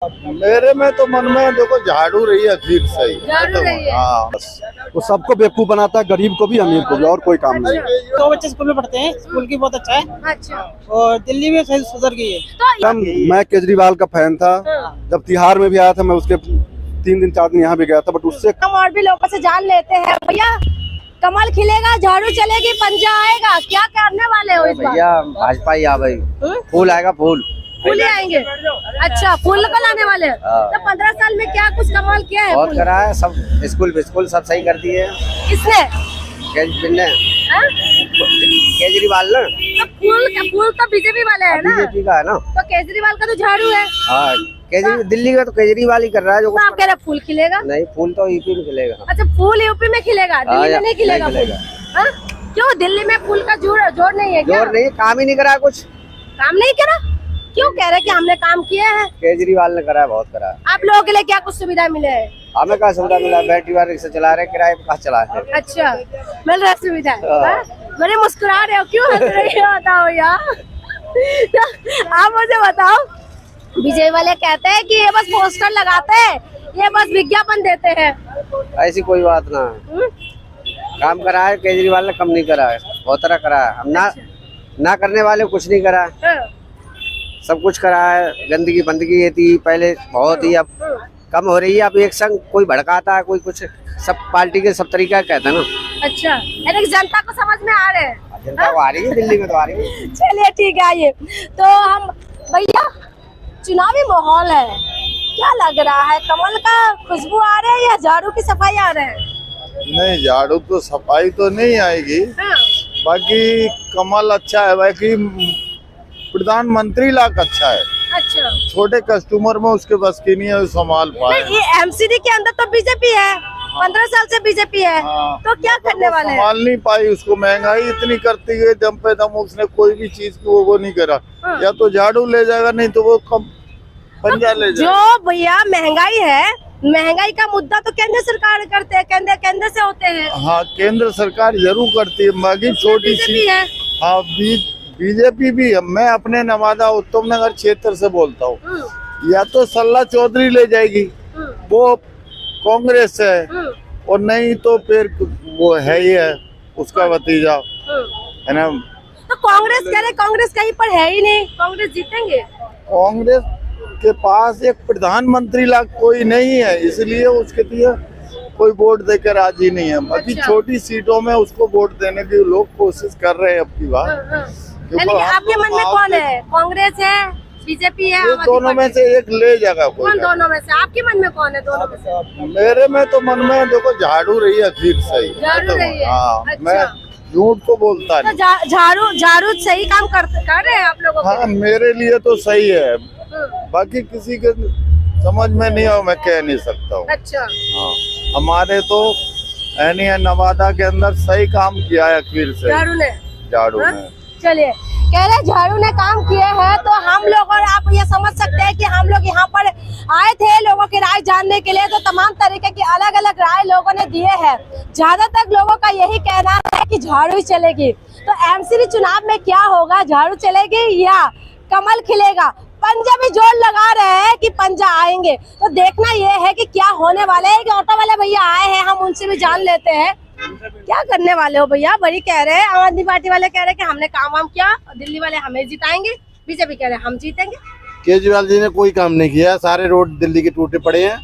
मेरे में तो मन में देखो झाड़ू रही है, अखीर सही झाड़ू रही है। हाँ, वो सबको बेवकूफ बनाता है, गरीब को भी अमीर को भी, और कोई काम नहीं। दो बच्चे स्कूल में पढ़ते हैं, स्कूल की बहुत अच्छा है। अच्छा, और दिल्ली में सही सुधर गई है। तो मैं केजरीवाल का फैन था। जब तिहाड़ में भी आया था, मैं उसके 3 दिन 4 दिन यहाँ भी गया था, बट उससे हम और भी लोगों से जान लेते हैं। भैया, कमल खिलेगा, झाड़ू चलेगी, पंजा आएगा, क्या करने वाले हो इस बार? भैया भाजपा ही आ भाई, फूल आएगा, फूल फूल ही आएंगे। अच्छा, फूल को लाने वाले हैं। तो 15 साल में क्या कुछ कमाल किया है? बहुत फूल करा है, सब स्कूल सब सही कर दिए। किसने? हाँ? केजरीवाल ना, तो फूल तो बीजेपी वाले है ना? बीजेपी का है ना। तो केजरीवाल का तो झाड़ू है। हाँ, दिल्ली का तो केजरीवाल ही कर रहा है जो तो आप कह रहे फूल खिलेगा? नहीं, फूल तो यूपी में खिलेगा। अच्छा, फूल यूपी में खिलेगा, दिल्ली में नहीं खिलेगा फूल? हाँ? क्यों, दिल्ली में फूल का जोर नहीं है क्या? जोर नहीं, काम ही नहीं करा, कुछ काम नहीं करा? क्यों कह रहे कि हमने काम किए हैं? केजरीवाल ने करा है, बहुत करा है। आप लोगों के लिए क्या कुछ सुविधा मिले है? हमें क्या सुविधा मिला? बैटरी वाले रिक्शा चला रहे, किराए पे कहाँ चला रहे। अच्छा, मिल रहा सुविधा? बड़े मुस्कुरा रहे हो, क्यों हंस रही हो? बताओ यार। आप मुझे बताओ, बीजेपी वाले कहते हैं कि ये बस पोस्टर लगाते हैं, ये बस विज्ञापन देते हैं। ऐसी कोई बात ना है, काम करा है केजरीवाल ने, कम नहीं करा है, बहुत तरह करा है। हम ना करने वाले कुछ नहीं करा है, सब कुछ करा है। गंदगी बंदगी ये थी पहले बहुत ही, अब कम हो रही है। अब एक संग कोई भड़काता है, कोई कुछ, सब पार्टी के सब तरीका कहता है ना। अच्छा, यानी जनता को समझ में आ रहे हैं? जनता को आ रही है, दिल्ली में तो आ रही है। चलिए ठीक है। आइए, तो हम भैया, चुनावी माहौल है, क्या लग रहा है? कमल का खुशबू आ रहा है या झाड़ू की सफाई आ रहा है? नहीं, झाड़ू तो सफाई तो नहीं आएगी। हाँ। बाकी कमल अच्छा है, बाकी प्रधानमंत्री लाख अच्छा है। अच्छा, छोटे कस्टमर में उसके बस की नहीं है, संभाल पाए। ये एमसीडी के अंदर तो बीजेपी है, 15 साल से बीजेपी है। हाँ। तो क्या करने वाले हैं? संभाल नहीं पाई उसको, महंगाई इतनी करती है, दम पे दम उसने कोई भी चीज को वो नहीं करा। हाँ। या तो झाड़ू ले जाएगा, नहीं तो वो कम पंजा ले जाएगा। जो भैया महंगाई है, महंगाई का मुद्दा तो केंद्र सरकार करते हैं, केंद्र से होते हैं। हाँ, केंद्र सरकार जरूर करती है, बाकी छोटी सी। है। हाँ, बीजेपी भी है। मैं अपने नवादा उत्तम नगर क्षेत्र से बोलता हूँ। या तो सल्ला चौधरी ले जाएगी, वो कांग्रेस है, और नहीं तो फिर वो है ही है उसका भतीजा, है ना। तो कांग्रेस कह रहे, कांग्रेस कहीं पर है ही नहीं, कांग्रेस जीतेंगे? कांग्रेस के पास एक प्रधानमंत्री लाख कोई नहीं है, इसलिए उसके लिए कोई वोट देकर राजी नहीं है। बाकी अच्छा। छोटी सीटों में उसको वोट देने की लोग कोशिश कर रहे हैं अब की बार। यानी कि आपके मन में कौन है? कांग्रेस है, बीजेपी है? ये दोनों में से एक ले जाएगा कोई। कौन दोनों में से? आपके मन में कौन है दोनों में से? मेरे में तो मन में देखो झाड़ू रही है, अखीर सही। झाड़ू रही है। हाँ, अच्छा। मैं झूठ तो बोलता तो नहीं। झाड़ू सही काम कर रहे हैं आप लोगों के? हाँ, मेरे लिए तो सही है, बाकी किसी के समझ में नहीं हो, मैं कह नहीं सकता हूँ। अच्छा। हाँ, हमारे तो यानी नवादा के अंदर सही काम किया है अखिल से, झाड़ू ने। चलिए, कह रहे झाड़ू ने काम किए हैं, तो हम लोग, और आप ये समझ सकते हैं कि हम लोग यहाँ पर आए थे लोगों की राय जानने के लिए। तो तमाम तरीके की अलग अलग राय लोगों ने दिए हैं। ज्यादातर लोगों का यही कहना है कि झाड़ू ही चलेगी। तो एमसीडी चुनाव में क्या होगा, झाड़ू चलेगी या कमल खिलेगा? पंजा भी जोर लगा रहे हैं कि पंजा आएंगे। तो देखना ये है कि क्या होने वाला है। कि ऑटो वाले भैया आए हैं, हम उनसे भी जान लेते हैं क्या करने वाले हो भैया। बड़ी कह रहे हैं, आम आदमी पार्टी वाले कह रहे हैं कि हमने काम वाम किया, दिल्ली वाले हमें जिताएंगे, बीजेपी कह रहे हैं हम जीतेंगे। केजरीवाल जी ने कोई काम नहीं किया, सारे रोड दिल्ली के टूटे पड़े हैं,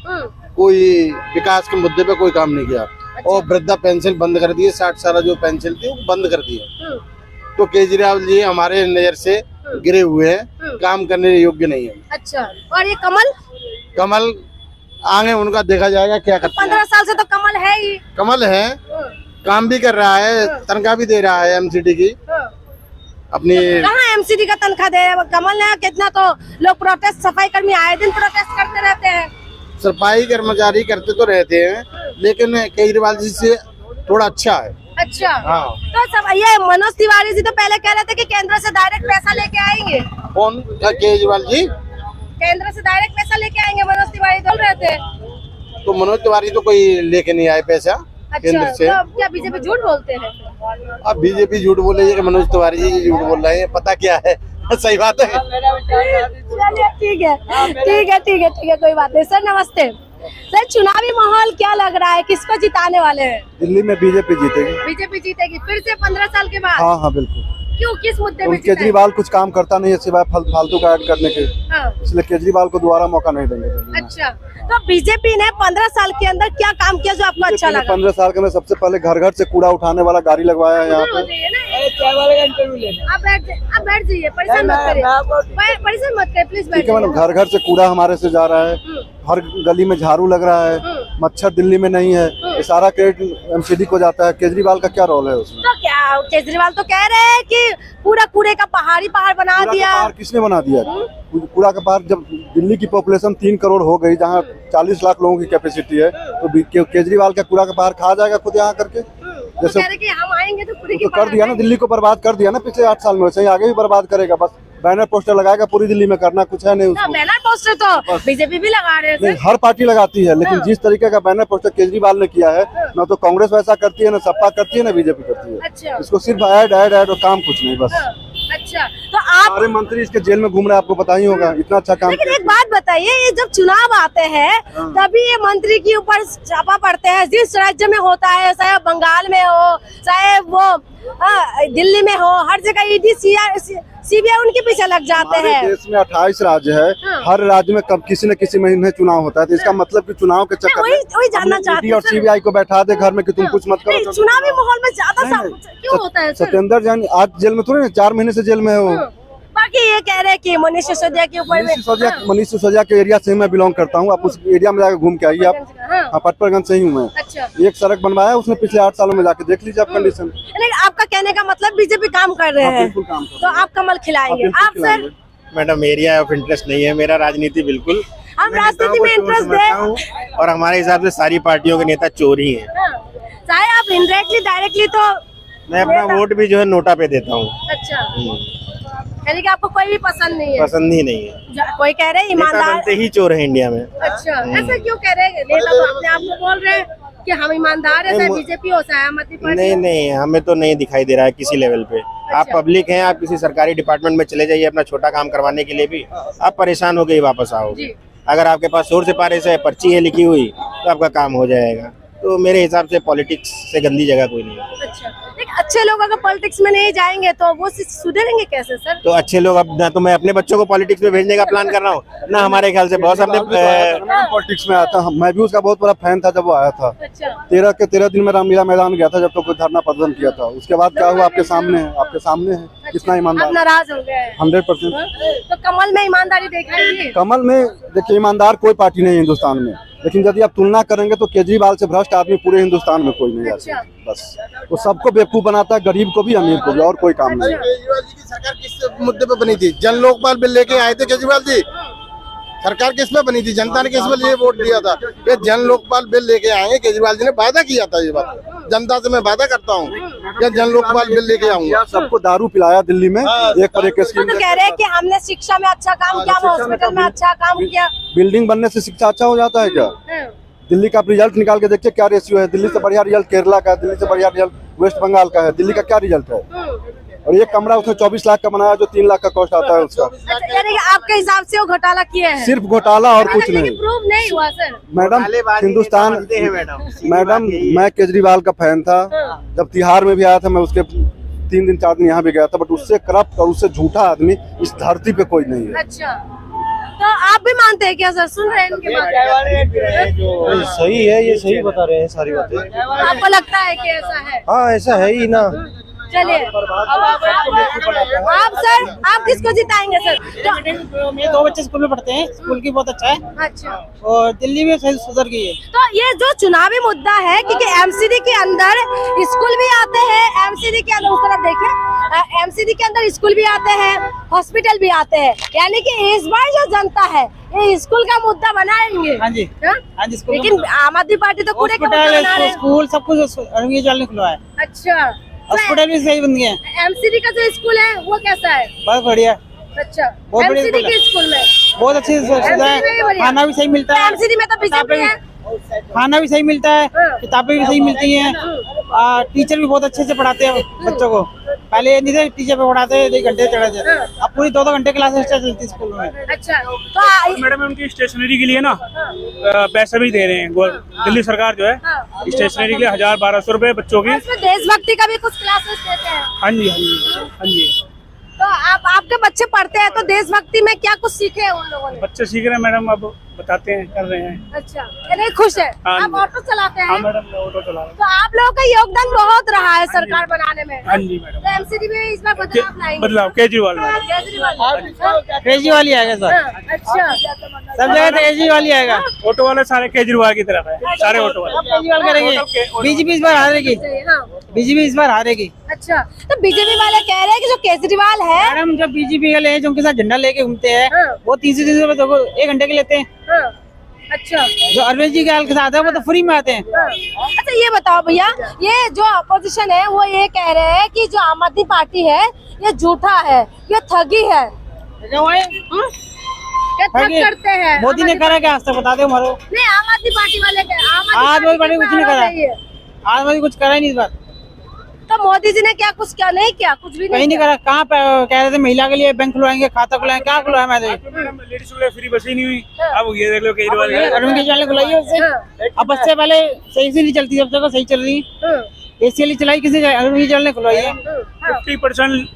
कोई विकास के मुद्दे पे कोई काम नहीं किया। अच्छा। और वृद्धा पेंशन बंद कर दिए, 60 साल जो पेंशन थी वो बंद कर दी है। तो केजरीवाल जी हमारे नजर से गिरे हुए हैं, काम करने योग्य नहीं है। अच्छा, और ये कमल आगे उनका देखा जाएगा क्या करते हैं। 15 साल से तो कमल है ही। कमल है, काम भी कर रहा है, तनख्वाह भी दे रहा है एमसीडी की अपनी। कहाँ एमसीडी का तनख्वाह दे रहे? कमल ने कितना तो लोग प्रोटेस्ट, सफाई कर्मी आए दिन प्रोटेस्ट करते रहते हैं। सफाई कर्मचारी करते तो रहते हैं, लेकिन केजरीवाल जी से थोड़ा अच्छा है। अच्छा। हाँ। तो सब ये मनोज तिवारी जी तो पहले कह रहे थे कि केंद्र से डायरेक्ट पैसा लेके आएंगे। कौन? केजरीवाल जी केंद्र से डायरेक्ट पैसा लेके आएंगे, मनोज तिवारी बोल रहे थे। तो मनोज तिवारी तो कोई लेके नहीं आए पैसा केंद्र से। तो क्या बीजेपी झूठ बोलते हैं? अब बीजेपी झूठ बोल रही है कि मनोज तिवारी जी झूठ बोल रहे हैं, पता क्या है? सही बात है। चलिए ठीक है ठीक है ठीक है ठीक है, कोई बात नहीं। सर नमस्ते। सर चुनावी माहौल क्या लग रहा है, किसको जिताने वाले हैं? दिल्ली में बीजेपी जीतेगी। बीजेपी जीतेगी फिर से 15 साल के बाद? हाँ हाँ बिल्कुल। क्यों, किस मुद्दे में? केजरीवाल कुछ काम करता नहीं है सिवाय फालतू का ऐड करने के, हाँ। इसलिए केजरीवाल को दोबारा मौका नहीं देंगे दिल्ली में। अच्छा, तो बीजेपी ने 15 साल के अंदर क्या काम किया जो आपको अच्छा लगा? 15 साल के में सबसे पहले घर घर से कूड़ा उठाने वाला गाड़ी लगवाया है यहाँ पे। चाय वाले का इंटरव्यू लेना। आप बैठ जाइए, परेशान मत करिए, परेशान मत करिए प्लीज, ठीक है मैडम, घर घर से कूड़ा हमारे से जा रहा है, हर गली में झाड़ू लग रहा है, मच्छर दिल्ली में नहीं है, ये सारा क्रेडिट एमसीडी को जाता है। केजरीवाल का क्या रोल है उसमें? तो क्या केजरीवाल तो कह रहे हैं कि पूरा कूड़े का पहाड़ बना कूड़ा दिया। का पहाड़ किसने बना दिया? कूड़ा का पहाड़, जब दिल्ली की पॉपुलेशन 3 करोड़ हो गई, जहाँ 40 लाख लोगों की कैपेसिटी है, तो केजरीवाल का कूड़ा का पहाड़ खा जाएगा खुद यहाँ करके? जैसे कह रहे कि हम आएंगे तो पूरी तो कर दिया ना, दिल्ली को बर्बाद कर दिया ना पिछले 8 साल में, वैसे ही आगे भी बर्बाद करेगा। बस बैनर पोस्टर लगाएगा पूरी दिल्ली में, करना कुछ है नहीं उसको। बैनर पोस्टर तो बीजेपी भी लगा रहे हैं नहीं, हर पार्टी लगाती है, लेकिन जिस तरीके का बैनर पोस्टर केजरीवाल ने किया है, ना तो कांग्रेस वैसा करती है, ना सपा करती है, ना बीजेपी करती है। अच्छा इसको सिर्फ ऐड ऐड ऐड और काम कुछ नहीं बस। अच्छा, तो आप, सारे मंत्री इसके जेल में घूम रहे हैं, आपको पता ही होगा, इतना अच्छा काम। लेकिन एक बात बताइए, ये जब चुनाव आते हैं तभी ये मंत्री के ऊपर छापा पड़ते हैं, जिस राज्य में होता है, चाहे बंगाल में हो, चाहे वो दिल्ली में हो, हर जगह ईडी सीबीआई उनके पीछे लग जाते हैं। देश में 28 राज्य है, हर राज्य में कब किसी न किसी महीने चुनाव होता है, तो इसका मतलब कि चुनाव के चक्कर में वही जानना चाहते हैं और सीबीआई को बैठा दे घर में कि तुम कुछ मत करो। चुनावी माहौल में ज्यादा क्यों होता है सर? सत्येंद्र जैन आज जेल में थोड़े 4 महीने से जेल में है वो। बाकी ये कह रहे हैं कि मनीष सिसोदिया के ऊपर मनीष सिसोदिया के एरिया से मैं बिलोंग करता हूँ, आप उस एरिया में जाकर घूम के आइए आप। हाँ, पटपरगंज से ही हूँ मैं। अच्छा, एक सड़क बनवाया है उसने पिछले 8 सालों में, जाके देख लीजिए आप कंडीशन। आपका कहने का मतलब बीजेपी काम कर रहे हैं, तो आप कमल खिलाएंगे? आप sir? Madam area of interest नहीं है मेरा, राजनीति बिल्कुल हम राजनीति में इंटरेस्ट दें, और हमारे हिसाब से सारी पार्टियों के नेता चोर ही है। चाहे आप इनडायरेक्टली डायरेक्टली, तो मैं अपना वोट भी जो है नोटा पे देता हूँ। अच्छा, यानी कि आपको कोई भी पसंद नहीं है? पसंद ही नहीं है। कोई कह रहे हैं ईमानदार बनते ही चोर है इंडिया में। अच्छा, ऐसा क्यों कह रहे हैं? नेता तो अपने आप को बोल रहे हैं कि हम ईमानदार है, चाहे बीजेपी हो चाहे आम आदमी पार्टी। नहीं नहीं, हमें तो नहीं दिखाई दे रहा है किसी लेवल पे। आप पब्लिक हैं, आप किसी सरकारी डिपार्टमेंट में चले जाइए अपना छोटा काम करवाने के लिए भी, आप परेशान हो गए वापस आओगे। अगर आपके पास सोर्स सिफारिश है, पर्ची है लिखी हुई, तो आपका काम हो जाएगा। तो मेरे हिसाब से पॉलिटिक्स से गंदी जगह कोई नहीं है। अच्छा, लेकिन अच्छे लोग अगर पॉलिटिक्स में नहीं जाएंगे तो वो सुधरेंगे कैसे सर? तो अच्छे लोग, अब ना तो मैं अपने बच्चों को पॉलिटिक्स में भेजने का प्लान कर रहा हूँ, ना हमारे ख्याल से बहुत अपने पॉलिटिक्स में आया था। मैं भी उसका बहुत बड़ा फैन था जब वो आया था। अच्छा, 13 के 13 दिन में रामलीला मैदान गया था जब तो धरना प्रदर्शन किया था। उसके बाद क्या हुआ आपके सामने है, कितना ईमानदार। नाराज हो गए 100%। तो कमल में ईमानदारी दिखाएंगे? कमल में देखिए, ईमानदार कोई पार्टी नहीं है हिंदुस्तान में, लेकिन यदि आप तुलना करेंगे तो केजरीवाल से भ्रष्ट आदमी पूरे हिंदुस्तान में कोई नहीं आता। बस वो सबको बेवकूफ बनाता है, गरीब को भी अमीर को भी, और कोई काम नहीं। केजरीवाल जी की सरकार किस मुद्दे पे बनी थी? जन लोकपाल बिल लेके आए थे केजरीवाल जी, सरकार किस पे बनी थी? जनता ने किस पे लिए वोट दिया था? ये जन लोकपाल बिल लेके आए हैं, केजरीवाल जी ने वादा किया था। ये बात जनता से मैं वादा करता हूँ कि जन लोकपाल बिल लेके आऊंगा। सबको दारू पिलाया दिल्ली में, एक पर एक स्कीम। तो कह रहे हैं कि हमने शिक्षा में अच्छा काम किया, हॉस्पिटल में अच्छा काम किया। बिल्डिंग बनने से शिक्षा अच्छा हो जाता है क्या? दिल्ली का रिजल्ट निकाल के देखिए क्या रेशियो है। दिल्ली से बढ़िया रिजल्ट केरला का है, दिल्ली से बढ़िया रिजल्ट वेस्ट बंगाल का है। दिल्ली का क्या रिजल्ट है? और एक कमरा उसने 24 लाख का बनाया, जो 3 लाख का कॉस्ट आता है उसका। अच्छा, यानी कि आपके हिसाब से वो घोटाला किया है? सिर्फ घोटाला और कुछ नहीं। प्रूव नहीं हुआ सर? मैडम हिंदुस्तान, मैडम मैं केजरीवाल का फैन था। जब तिहाड़ में भी आया था, मैं उसके 3 दिन 4 दिन यहाँ भी गया था, बट उससे करप्ट और उससे झूठा आदमी इस धरती पे कोई नहीं है। अच्छा, तो आप भी मानते हैं क्या सर? सुन रहे हैं इनके बात? सही है, ये सही बता रहे हैं सारी बातें। आपको लगता है कि ऐसा है? हाँ ऐसा है ही ना। चलिए, आप सर, आप किसको जिताएंगे सर? मेरे 2 बच्चे स्कूल में पढ़ते हैं, स्कूल की बहुत अच्छा है। अच्छा, और दिल्ली में सही सुधर गई है। तो ये जो चुनावी मुद्दा है, क्योंकि एमसीडी के अंदर स्कूल भी आते हैं, एमसीडी के अंदर उस तरफ देखें, एमसीडी के अंदर स्कूल भी आते हैं, हॉस्पिटल भी आते हैं, यानी कि इस बार जो जनता है ये स्कूल का मुद्दा बनाएंगे। हाँ जी, हाँ जी। लेकिन आम आदमी पार्टी तो पूरे का मुद्दा बना रहे हैं। स्कूल सब कुछ खुलवा है। अच्छा, हॉस्पिटल भी सही बन गए। एमसीडी का जो स्कूल है वो कैसा है? बहुत बढ़िया। अच्छा, बहुत बढ़िया एमसीडी के स्कूल में बहुत अच्छी सुविधा है, खाना भी सही मिलता है। एमसीडी में तो बीजेपी है, खाना भी सही मिलता है, किताबें भी सही मिलती हैं, टीचर भी बहुत अच्छे से पढ़ाते हैं बच्चों को, पहले ये नहीं थे, टीचर पे पढ़ाते 1 घंटे चढ़ाते थे, अब पूरी 2-2 घंटे क्लासेस चलती स्कूल में। अच्छा तो मैडम उनकी स्टेशनरी के लिए ना पैसे भी दे रहे हैं दिल्ली सरकार जो है, स्टेशनरी के लिए 1000-1200 रुपए बच्चों की। इसमें देशभक्ति का भी कुछ क्लासेस देते हैं। हाँ जी हाँ जी हाँ जी। तो आपके बच्चे पढ़ते हैं तो देशभक्ति में क्या कुछ सीखे हैं उन लोगों ने? बच्चे सीख रहे हैं मैडम, अब बताते हैं, कर रहे हैं। अच्छा नहीं खुश है। हाँ आप ऑटो चलाते हाँ हैं? मैडम मैं ऑटो चला रहा हूँ। तो आप लोगों का योगदान बहुत रहा है सरकार बनाने में। हाँ जी मैडम। तो एमसीडी में इस बार बदलाव लाएंगे? बदलाव केजरीवाल मैडम। केजरीवाल। केजरीवाल ही आएगा सर, अच्छा सब जगह केजरीवाल ही आएगा। ऑटो वाले सारे केजरीवाल की तरफ है, सारे ऑटो वाले। केजरीवाल करेंगे, बीजेपी इस बार हारेगी, हाँ बीजेपी इस बार हारेगी। अच्छा तो बीजेपी वाले कह रहे हैं कि जो केजरीवाल है मैडम जब बीजेपी वाले हैं जो उनके साथ झंडा लेके घूमते हैं, हाँ। वो 300 रुपए देखो 1 घंटे के लेते हैं। हाँ, अच्छा जो अरविंद जी के साथ है वो तो फ्री में आते हैं। हाँ। अच्छा ये बताओ भैया, ये जो अपोजिशन है वो ये कह रहे हैं कि जो आम आदमी पार्टी है ये झूठा है, ये ठगी है। ये ठग ठगी? करते हैं। मोदी ने करा क्या आज तक बता दे हमारे? नहीं आम आदमी पार्टी वाले आम आम आदमी पार्टी कुछ नहीं करा। है। आज मोदी कुछ करा ही नहीं इस बार, तो मोदी जी ने क्या कुछ क्या नहीं किया? कुछ भी कहीं नहीं करा। कहाँ पे कह रहे थे महिला के लिए बैंक खुलवाएंगे, खाता खुलवाएंगे, क्या खुलवाया मैंने? मैडम लेडीज को फ्री बस ही नहीं हुई, अब ये देख लो केजरीवाल का। अरविंद केजरीवाल ने खुलाई है उससे। अब बस से पहले सही से नहीं चलती, अब तक सही चल रही है। एसी चलाई किसी अरविंद केजरीवाल ने खुलवाई है। 50%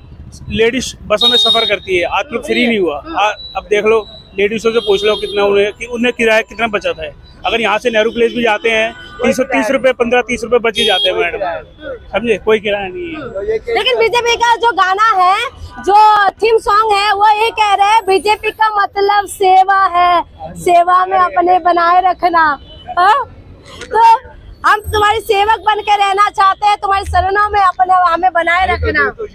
लेडीज बसों में सफर करती है, आज तक फ्री नहीं हुआ। अब देख लो लेडीजों से पूछ लो कितना उन्हें किराया कितना बचत है। अगर यहाँ से नेहरू प्लेस भी जाते हैं 330 रुपए 15-30 रुपए बच ही जाते हैं मैडम, समझे, कोई किराया नहीं है। लेकिन बीजेपी का जो गाना है, जो थीम सॉन्ग है, वो ये कह रहे हैं बीजेपी का मतलब सेवा है, सेवा में अपने बनाए रखना। हाँ? तो हम तुम्हारी सेवक बन के रहना चाहते हैं, तुम्हारी शरणों में अपने हमें बनाए रखना। तो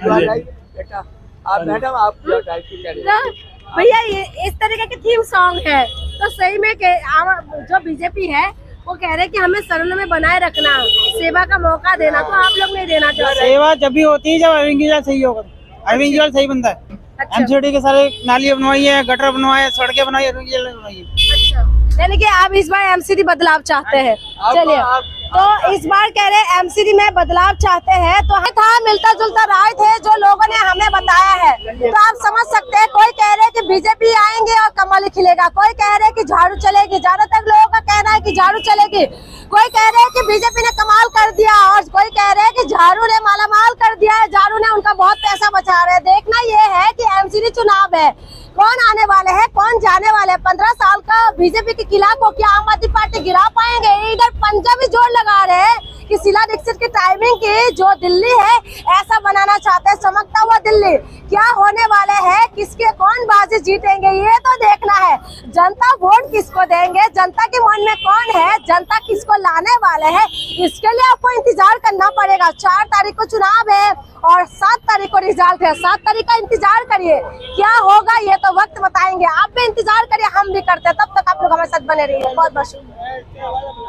भैया ये इस तरीके के थीम सॉन्ग है, तो सही में जो बीजेपी है वो कह रहे हैं कि हमें शरणों में बनाए रखना, सेवा का मौका देना, तो आप लोग नहीं देना चाह रहे? सेवा जब भी होती है जब अरविंद केजरीवाल सही होगा। अरविंद केजरीवाल सही बंदा है। अच्छा। एमसीडी के सारे नालियां बनवाई है, गटर बनवाए है, सड़कें बनाई, अरविंद केजरीवाल ने बनवाई है। अच्छा यानी कि आप इस बार एमसीडी बदलाव चाहते हैं। चलिए तो इस बार कह रहे हैं एमसीडी में बदलाव चाहते हैं, तो था मिलता जुलता राय थे जो लोगों ने हमें बताया है। तो आप समझ सकते हैं, कोई कह रहे हैं कि बीजेपी आएंगे और कमल खिलेगा, कोई कह रहे हैं कि झाड़ू चलेगी, ज्यादातर लोगों का कहना है कि झाड़ू चलेगी, कोई कह रहे हैं कि बीजेपी ने कमाल कर दिया, और कोई कह रहे हैं कि झाड़ू ने मालामाल कर दिया है, झाड़ू ने उनका बहुत पैसा बचा रहे हैं। देखना ये है कि एमसीडी चुनाव है, कौन आने वाले हैं, कौन जाने वाले हैं। 15 साल का बीजेपी के किला को क्या आम आदमी पार्टी गिरा पाएंगे? इधर पंजाबी जोर लगा रहे हैं कि शीला दीक्षित की टाइमिंग की जो दिल्ली है ऐसा बनाना चाहते हैं, चमकता हुआ दिल्ली। क्या होने वाले हैं, किसके कौन बाजी जीतेंगे, ये तो देखना है। जनता वोट किसको देंगे, जनता के मन में कौन है, जनता किसको लाने वाले हैं, इसके लिए आपको इंतजार करना पड़ेगा। 4 तारीख को चुनाव है और 7 तारीख को रिजल्ट है। 7 तारीख का इंतजार करिए, क्या होगा ये तो वक्त बताएंगे। आप भी इंतजार करिए, हम भी करते हैं। तब तक आप लोग हमारे साथ बने रहिए। बहुत बहुत शुक्रिया।